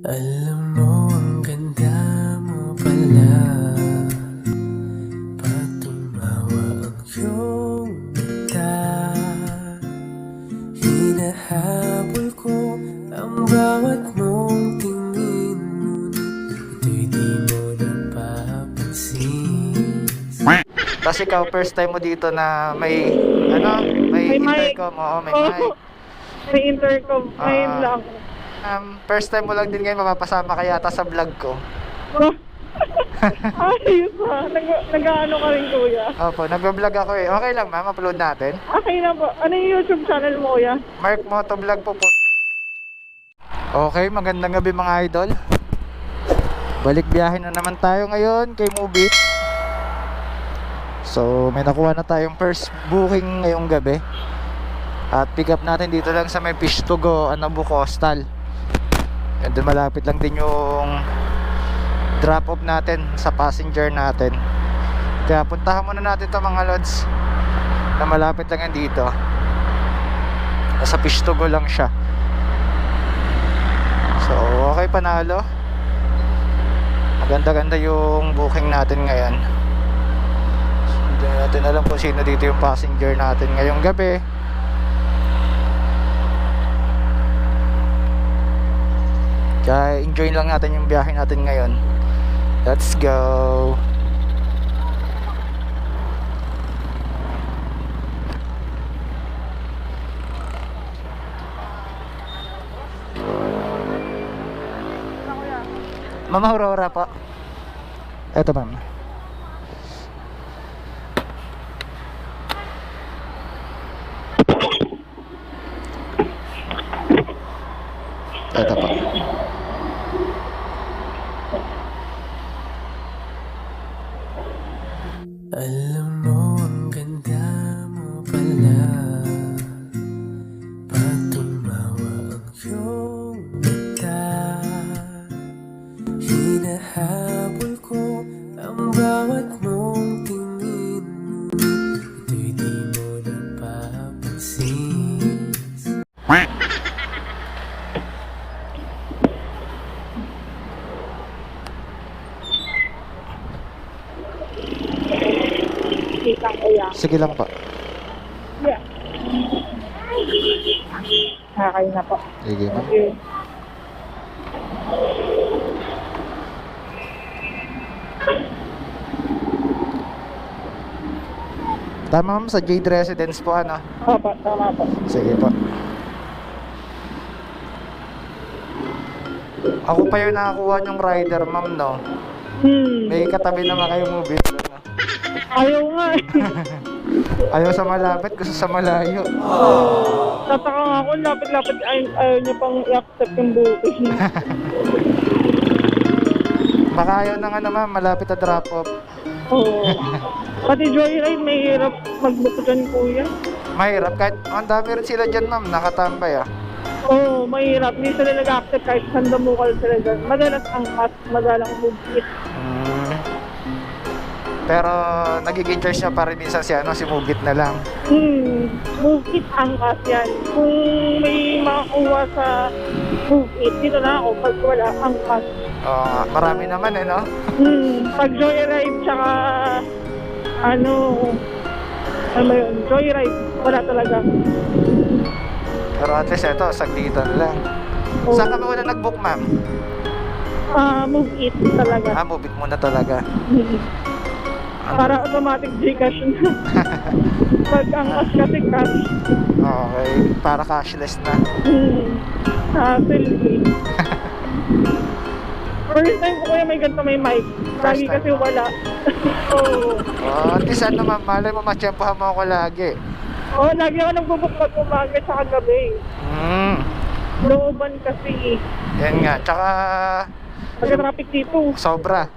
Alam mo, ang ganda mo pala. Pag tumawa ang iyong mata, hinahabol ko ang bawat mong tingin. Ito'y di mo napapansin. Tapos ikaw, first time mo dito na may, may May intercom. Oo, may Oo, mic. may intercom. Ngayon lang. First time mo lang din ngayon mapapasama ka yata sa vlog ko. Ayos ha. Nag-ano ka rin, kuya? Opo, nag-vlog ako eh. Okay lang ma'am, upload natin. Okay na po. Ano yung YouTube channel mo, kuya? Mark Motovlog po. Okay, magandang gabi mga idol. Balik biyahe na naman tayo ngayon kay Mubit. So, may nakuha na tayong first booking ngayong gabi. At pick up natin dito lang sa may Fish to Go, Anabu Coastal. And doon malapit lang din yung drop off natin sa passenger natin. Kaya puntahan muna natin to mga lods, na malapit lang yan dito. Nasa Fish to Go lang siya. So okay, panalo. Maganda-ganda yung booking natin ngayon. So, hindi natin alam kung sino dito yung passenger natin ngayong gabi. Kaya enjoy lang natin yung biyahe natin ngayon. Let's go. Mama Aurora po. Eto ma'am. Eto po. Alam mo, ang ganda mo pala. Pag tumawa ang iyong mata, hinahabol ko ang bawat mong tingin. Ito'y di mo napapansin. Kita, kuya. Sige lang po. Yeah. Okay na po. Sige ma'am. Okay. Tama ma'am, sa Jade Residence po ano. Opo, tama po. Sige po. Ako pa yung nakakuha yung rider ma'am, no. May katabi naman kayo Mubit, no? Ayaw nga eh. Ayaw sa malapit, gusto sa malayo. Tataka nga ako, lapit-lapit ayaw niya pang i-accept yung booking. Baka ayaw na nga naman, malapit na drop off. Oo. Pati Joyride, may hirap mag-book dyan, kuya. Mahirap, kahit ang dami rin sila dyan ma'am, nakatambay ah. Oo, mahirap. Hindi sila nag-accept kahit saan damukal sila dyan. Madalas angkas, madalang bugit. Pero nagiging choice niya pa rin minsan si Mubit na lang. Bukit angkas yan. Kung may makakuha sa bukit, dito na ako. Pag wala, angkas. Marami naman no? Pag Joyride, tsaka ano ba yun? Joyride, wala talaga. Pero at least ito, saglitan lang. Oo. Saan ka ba una nag-book ma'am? Move it talaga. Mubit muna talaga. Para automatic Gcash na. Pag angkas kasi cash. Okay, para cashless na. Hassle. First time ko kaya may ganito may mic. Lagi First time kasi mo? wala. Oo. At least ma'am, malay mo matsyempohan mo ako lagi. Lagi ako nagbubuk pag umaga sa gabi. Looban kasi. Yan nga, tsaka Pagka-traffic dito. sobra.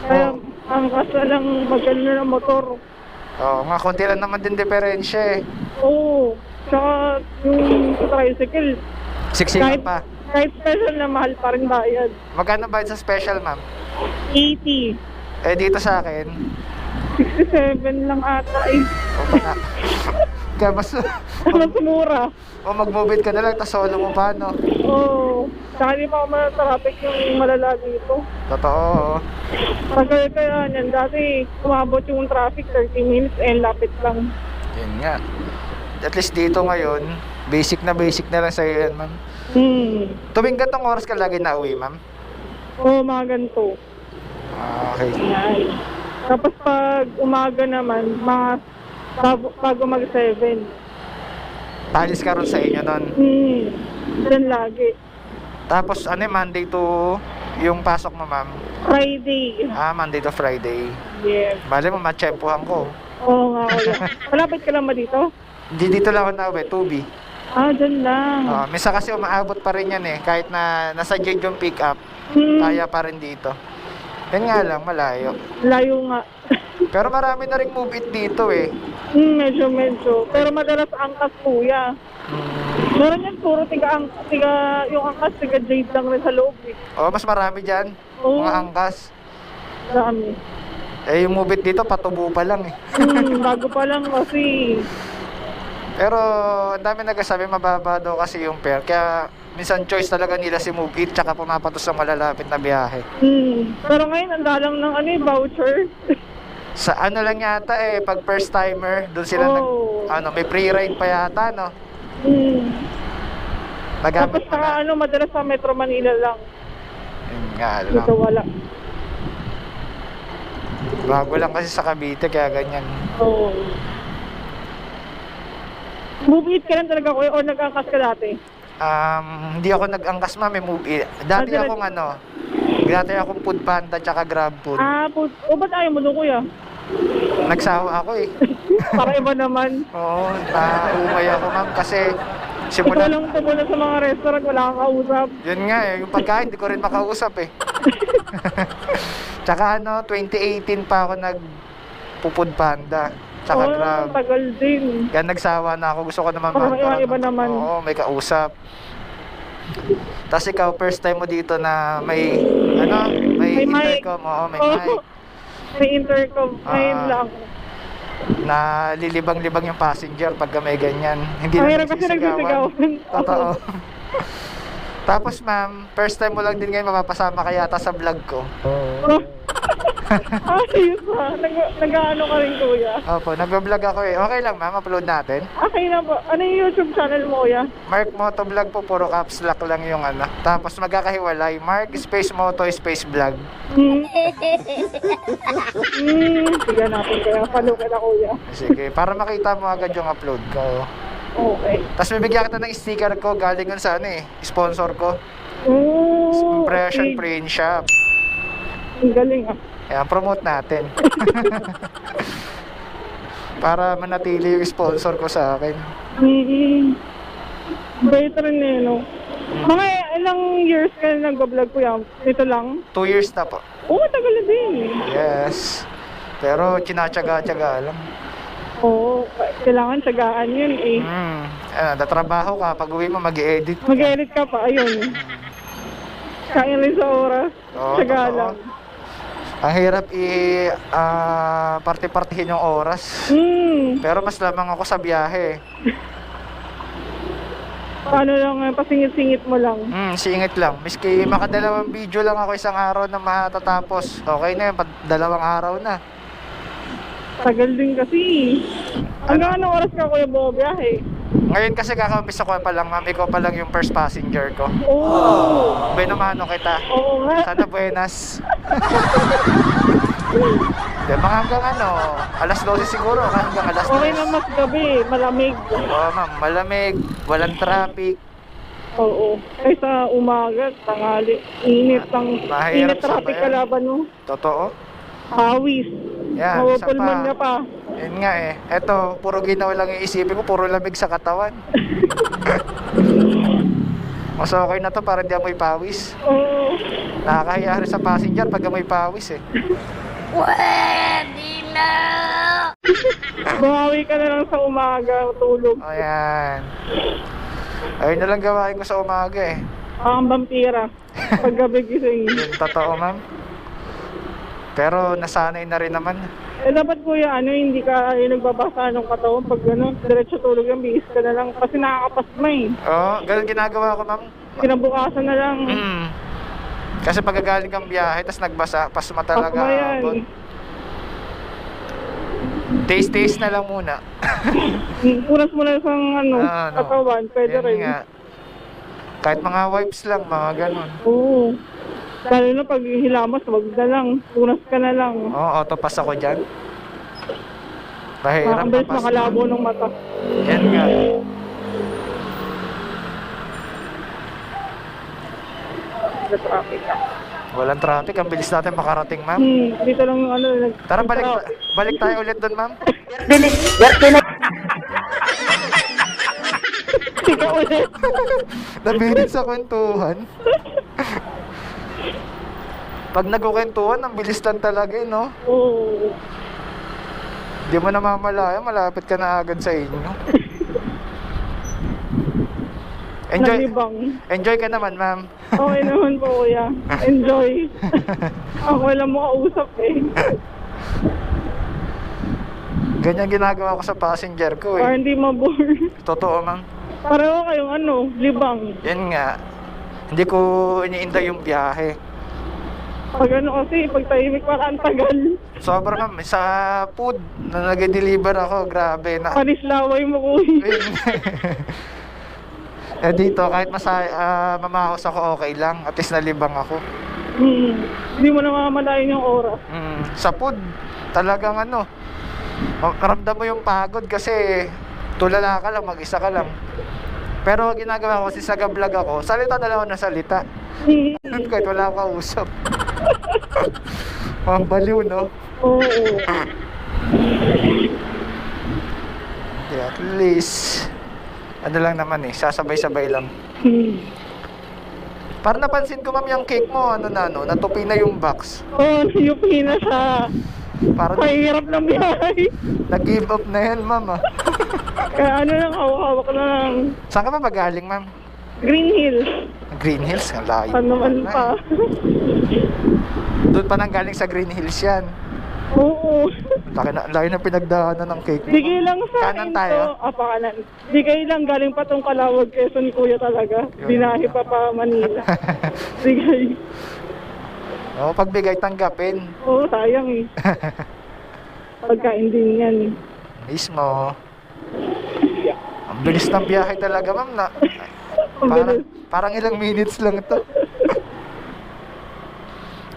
Kaya angkas na lang magano ng motor. Mga konti lang naman din diferensya eh. Oo. Tsaka yung tricycle. Siksikan pa. Kahit special na mahal pa rin bayad. Magkano ba sa special ma'am? 80. Eh dito sa akin, 67 lang ata eh. o baka, ka, mas Mas mura. o mag-move it ka na lang, tas solo mo pa, no? Oo. Saka di pa ako traffic yung malala dito. Totoo. Kaya niyan, dati umabot yung traffic 30 minutes lapit lang. Yun nga. At least dito ngayon, basic na lang sa'yo yan, ma'am. Tuwing gantong oras ka lagi na uwi, ma'am? Oo, mga ganito. Okay. Yan. Tapos pag umaga naman, mga bago mag-7. Palis ka ron sa inyo nun. Diyan lagi. Tapos ano yung Monday to yung pasok mo, ma'am? Friday. Monday to Friday. Yes. Bale mo, matsyempohan ko. Oo nga, kuya. Malapit ka lang ba dito? Dito lang ako na uwi, 2B. Diyan lang. Minsan kasi umaabot pa rin yan eh. Kahit na nasa Jade yung pick up, kaya pa rin dito. Yan nga lang, malayo. Layo nga. Pero marami na rin move it dito eh. Medyo. Pero madalas angkas, kuya. Meron yan, puro yung angkas, tiga Jade lang rin sa loob eh. Mas marami dyan. Oo. Mga angkas. Dami. Yung move it dito, patubo pa lang eh. Bago pa lang kasi. Pero ang dami nagsasabi mababa daw kasi yung fare. Kaya minsan choice talaga nila si Move It tsaka pumapatos sa malalapit na biyahe. Pero ngayon ang dalang ng voucher. Sa ano lang yata eh, pag first timer, doon sila may free ride pa yata, no? Tapos saka madalas sa Metro Manila lang. Yun nga lang. Dito wala. Bago lang kasi sa Cavite kaya ganyan. Oo. Move It ka lang talaga, kuya, o nag-angkas ka dati? Hindi ako nag-angkas, ma'am, may Move It. Dati akong food panda tsaka grab food. Ba't ayaw mo doon, kuya? Nagsawa ako eh. Para iba naman. Oo, umay ako, ma'am, kasi Ikaw lang tumulan sa mga restaurant, wala kang kausap. Yun nga eh, yung pagkain, di ko rin makausap eh. Tsaka 2018 pa ako nagpupud panda. Tsaka grab. Tagal din. Kaya nagsawa na ako, gusto ko naman iba naman. Oo, may kausap. Tapos ikaw, first time mo dito na may intercom. Oo, may mic. May intercom, ngayon lang. Na lilibang-libang yung passenger pagka may ganyan. Hindi na kasi nagsisigawan. Totoo. Tapos ma'am, first time mo lang din ngayon mapapasama ka yata sa vlog ko. Ayos ha. Nag-ano ka rin, kuya? Opo, nag-vlog ako eh. Okay lang ma'am, upload natin. Okay na po. Ano yung YouTube channel mo, kuya? Mark Moto Vlog po, puro caps lock lang yung Tapos magkakahiwalay, Mark Space Moto Space Vlog. Sige natin kaya. Follow ka na, kuya. Sige, para makita mo agad yung upload ko. Okay. Tapos bibigyan kita ng sticker ko, galing yun sa sponsor ko. Impression okay. Print Shop. Ang galing ah. Ayan, promote natin. Para manatili yung sponsor ko sa akin. Better rin eh, no? Mga ilang years ka na nag-vlog, kuya? Ito lang? 2 years na po. Oo, tagal na din. Yes. Pero tinatsaga-tsaga lang. Oo, kailangan tsagaan yun eh. Datrabaho ka, pag uwi mo mag-i-edit. Mag-edit ka pa, ayun. Kain rin sa oras. Tsaga lang. Ang hirap parte-partihin yung oras. Pero mas lamang ako sa biyahe. Paano lang, pasingit-singit mo lang. Singit lang. Miski makadalawang video lang ako isang araw na matatapos. Okay na yun, dalawang araw na. Tagal din kasi. Hanggang anong oras ka, kuya, bumabiyahe? Ngayon kasi kakaumpisa ko pa lang, ma'am. Ikaw pa lang yung first passenger ko. Oo. Benumano kita. Oo nga. Sana buenas. Mga hanggang alas 12 siguro, hanggang alas 12. Okay na mas gabi, malamig. Oo, ma'am, malamig, walang traffic. Oo. Ay sa umaga, tanghali. Init traffic kalaban mo. Totoo. Awis. Yan, Mawapulman ka pa. Yan nga eh. Eto, puro ginawa lang yung isipin ko, puro lamig sa katawan. Mas okay na to para hindi amoy pawis. Oo. Nakakahiya rin sa passenger pag amoy pawis eh. Pwede na! Bumawi ka na lang sa umaga, tulog. Ayan. Ayun na lang gawain ko sa umaga eh. Ang vampira. Paggabi gising. Yun, totoo ma'am. Pero nasanay na rin naman. Eh, dapat kuya, hindi ka nagbabasa ng katawan pag diretso tulog yung bihis ka na lang kasi nakakapasma eh. Oo, ganun ginagawa ko, ma'am. Kinabukasan na lang. Kasi pagkagaling kang biyahe, tas nagbasa, pasma talaga. Pasma yan. Abot. Taste na lang muna. Punas mo na isang katawan, pwede Yan rin. nga. Kahit mga wipes lang, mga ganun. Oo. Lalo na pag hilamas, wag na lang. Punas ka na lang. Oo, autopass ako dyan. Mahirap Ang bilis mapasma. makalabo ng mata. Yan nga. Sa traffic. Walang traffic, ang bilis natin makarating, ma'am. Dito lang yung Tara, balik tayo ulit doon, ma'am. Ikaw ulit. Nabirit sa kwentuhan. Pag nagkukwentuhan, ang bilis lang talaga, no? Oo. Di mo namamalaya, malapit ka na agad sa inyo. Nalibang. Enjoy ka naman, ma'am. Okay naman po, kuya. Enjoy. Ako lang mo kausap eh. Ganyan ginagawa ko sa passenger ko, Para eh. hindi mabore. Totoo, ma'am. Pareho kayong libang. Yan nga. Hindi ko iniinda yung biyahe. Pag kasi, pag tahimik para ang tagal. Sobra, ma'am. Sa food na nag-deliver ako, grabe na. Panislaway mo, kuya. Eh dito, kahit mamahos ako, okay lang. At least nalibang ako. Hindi mo na mamalayan yung oras. Sa food, talagang ramdam mo yung pagod kasi tulala ka lang, mag-isa ka lang. Pero ginagawa ko kasi sa vlog ako, salita na lang ako ng salita. Kahit wala akong kausap. Mambaliw, no? Oo. Yeah, at least lang naman sasabay-sabay lang. Parang napansin ko, ma'am, yung cake mo, natupi na yung box. Oo, nayupi na siya. Parang Mahirap ng biyahe. nag-give up na yan, ma'am, ah. Kaya hawak na lang. Saan ka ba magaling, ma'am? Green Hills. Green Hills, ang layo. Ano naman pa. Doon pa nang galing sa Green Hills yan. Oo. Laki na pinagdaanan ng cake mo. Di lang sa Kanan tayo? kanan. Di lang galing pa tong Calawag, Quezon, kuya talaga. Binahe pa Manila. Di Oo, pagbigay tanggapin. Oo, sayang eh. Pagkain din yan. Mismo. Ang bilis ng biyahe talaga, ma'am. Ang bilis. Parang ilang minutes lang ito.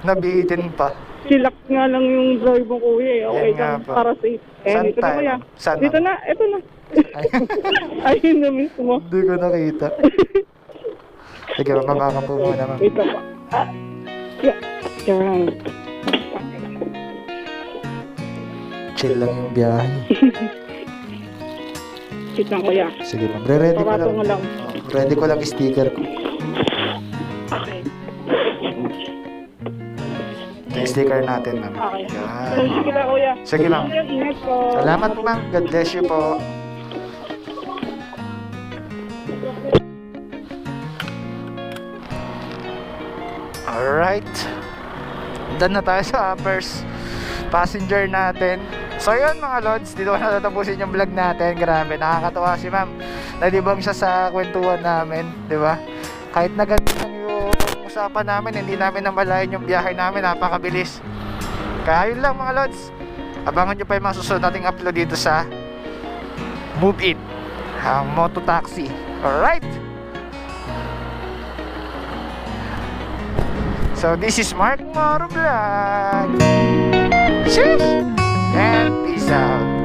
Nabitin pa. Chillax nga lang yung drive mo, kuya eh. Okay Yan nga lang, po. para safe. Saan Dito na, tayo? kuya. Saan, Dito ma'am? na, eto na. Ayun na mismo. Hindi ko nakita. Sige, mamamakam po muna, ma'am. Wait lang pa. Yeah. Yan. Chill lang yung biyahe. Wait lang, kuya. Sige, ma'am. Re-ready ko Papato lang. nga lang. Ready ko lang yung sticker ko. Okay. Yung sticker natin, ma'am. Okay. Yan. Sige na, kuya. Sige, ma'am. Ingat po. Salamat po, ma'am. God bless you po. Alright. Done na tayo sa first passenger natin. So yun, mga lods, dito ko natatapusin yung vlog natin. Grabe, nakakatawa si ma'am. Nalibang siya sa kwentuhan namin, di ba? Kahit na ganun lang yung usapan namin, hindi namin namalayan yung biyahe namin, napakabilis. Kaya yun lang, mga lods. Abangan nyo pa yung mga susunod nating upload dito sa Move It, ang Moto Taxi. Alright. So this is Mark Moro Vlog. Cheers and peace out.